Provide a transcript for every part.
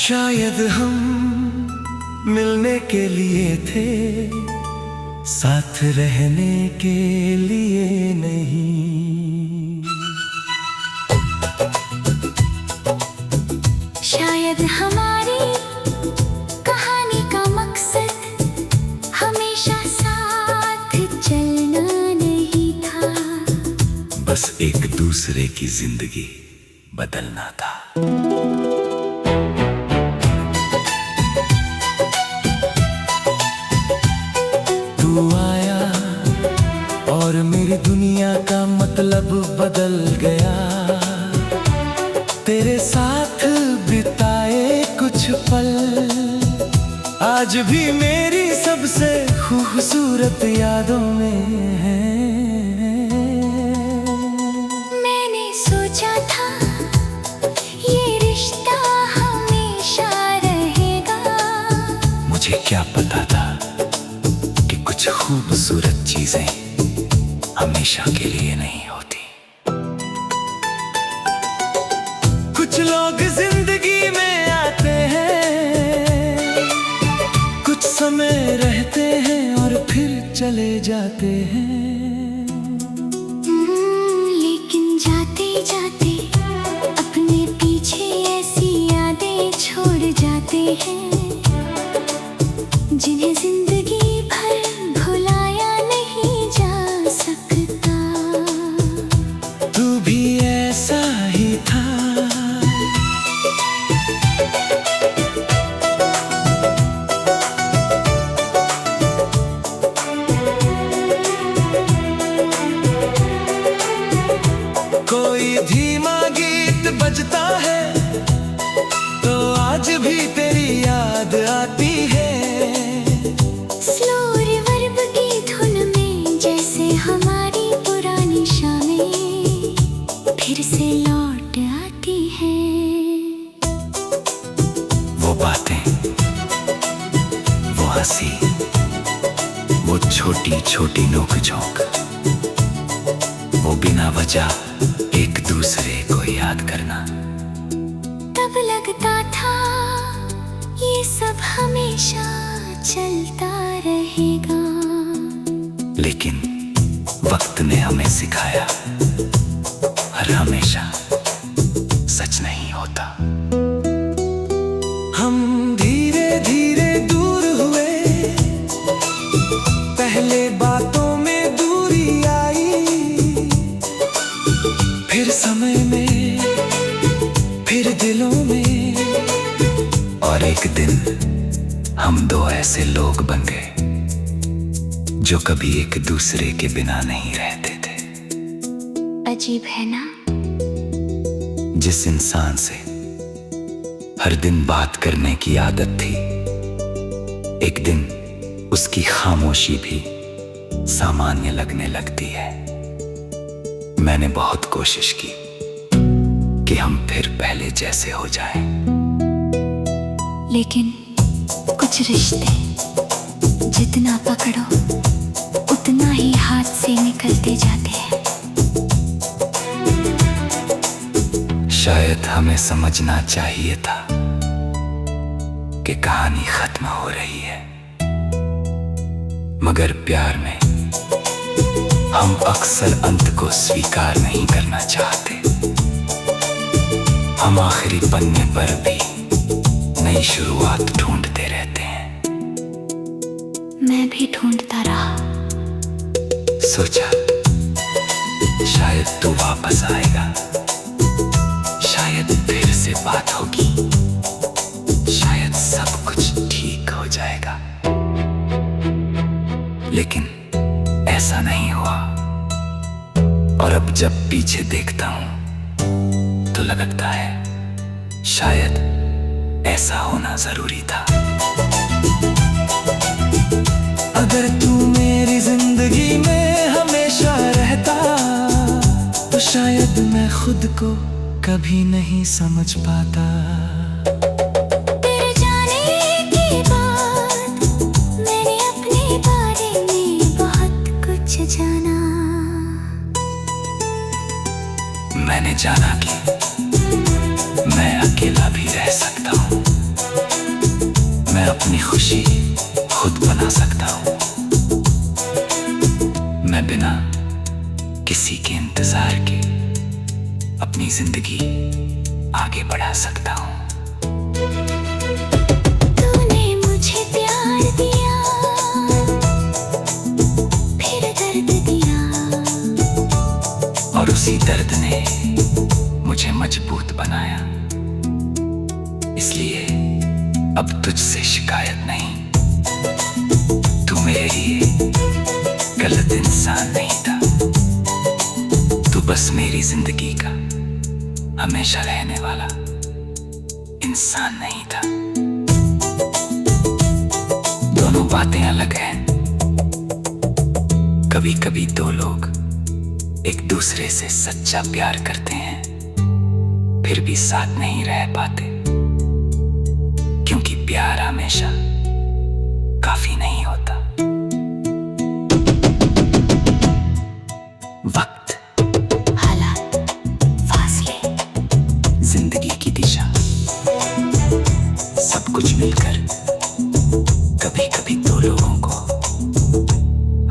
शायद हम मिलने के लिए थे, साथ रहने के लिए नहीं। शायद हमारी कहानी का मकसद हमेशा साथ चलना नहीं था, बस एक दूसरे की जिंदगी बदलना था। तू आया और मेरी दुनिया का मतलब बदल गया। तेरे साथ बिताए कुछ पल आज भी मेरी सबसे खूबसूरत यादों में है। मैंने सोचा था ये रिश्ता हमेशा रहेगा, मुझे क्या पता था कि कुछ खूबसूरत चीजें हमेशा के लिए नहीं होती। कुछ लोग जिंदगी में आते हैं, कुछ समय रहते हैं और फिर चले जाते हैं। लेकिन जाते जाते अपने पीछे ऐसी यादें छोड़ जाते हैं जिन्हें जिंदगी भर भुलाया नहीं जा सकता। तू भी ऐसा ही था, कोई धीमा गीत बजता है तो आज भी तेरी याद आती है। स्लो रिवर्ब की धुन में जैसे हमारी पुरानी शामें फिर से लौट आती हैं। वो बातें, वो हंसी, वो छोटी छोटी नोक-झोंक, वो बिना वजह एक दूसरे को याद करना। तब लगता था ये सब हमेशा चलता रहेगा, लेकिन वक्त ने हमें सिखाया हर हमेशा सच नहीं होता। हम धीरे धीरे दूर हुए, पहले बातों में दूरी आई, फिर समय में, फिर दिलों में, और एक दिन हम दो ऐसे लोग बन गए जो कभी एक दूसरे के बिना नहीं रहते थे। अजीब है ना? जिस इंसान से हर दिन बात करने की आदत थी, एक दिन उसकी खामोशी भी सामान्य लगने लगती है। मैंने बहुत कोशिश की कि हम फिर पहले जैसे हो जाएं, लेकिन कुछ रिश्ते जितना पकड़ो उतना ही हाथ से निकलते जाते हैं। शायद हमें समझना चाहिए था कि कहानी खत्म हो रही है, मगर प्यार में हम अक्सर अंत को स्वीकार नहीं करना चाहते। हम आखिरी पन्ने पर भी नई शुरुआत ढूंढते रहते हैं। मैं भी ढूंढता रहा। सोचा शायद तू वापस आएगा, शायद फिर से बात होगी, शायद सब कुछ ठीक हो जाएगा, लेकिन ऐसा नहीं हुआ। और अब जब पीछे देखता हूं तो लगता है शायद ऐसा होना जरूरी था। अगर तू मेरी जिंदगी में हमेशा रहता तो शायद मैं खुद को कभी नहीं समझ पाता। तेरे जाने के बाद मैंने अपने बारे में बहुत कुछ जाना। मैंने जाना कि मैं अकेला भी रह सकता हूँ, खुशी खुद बना सकता हूँ। मैं बिना किसी के इंतजार के अपनी जिंदगी आगे बढ़ा सकता हूँ। तूने मुझे प्यार दिया, फिर दर्द दिया, और उसी दर्द ने मुझे मजबूत बनाया। इसलिए अब तुझसे शिकायत नहीं। तू मेरे लिए गलत इंसान नहीं था, तू बस मेरी जिंदगी का हमेशा रहने वाला इंसान नहीं था। दोनों बातें अलग हैं। कभी कभी दो लोग एक दूसरे से सच्चा प्यार करते हैं, फिर भी साथ नहीं रह पाते, क्योंकि प्यार हमेशा काफी नहीं होता। वक्त, हालात, फासले, जिंदगी की दिशा, सब कुछ मिलकर कभी कभी दो लोगों को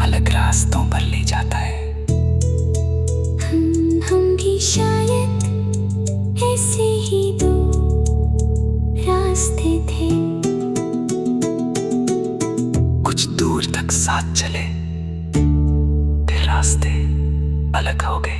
अलग रास्तों पर ले जाता है। हम भी शायद ऐसे ही दो रास्ते थे। कुछ दूर तक साथ चले, फिर रास्ते अलग हो गए।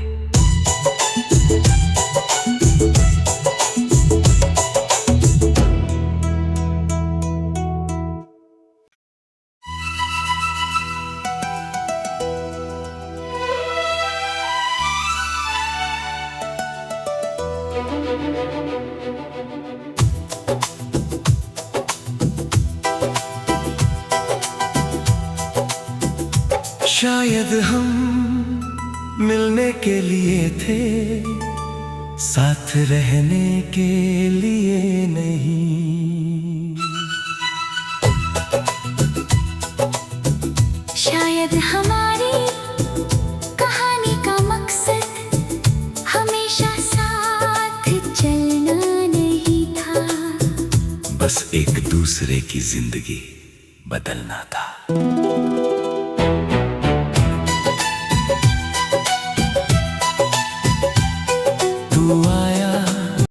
शायद हम मिलने के लिए थे, साथ रहने के लिए नहीं। शायद हमारी कहानी का मकसद हमेशा साथ चलना नहीं था, बस एक दूसरे की जिंदगी बदलना था।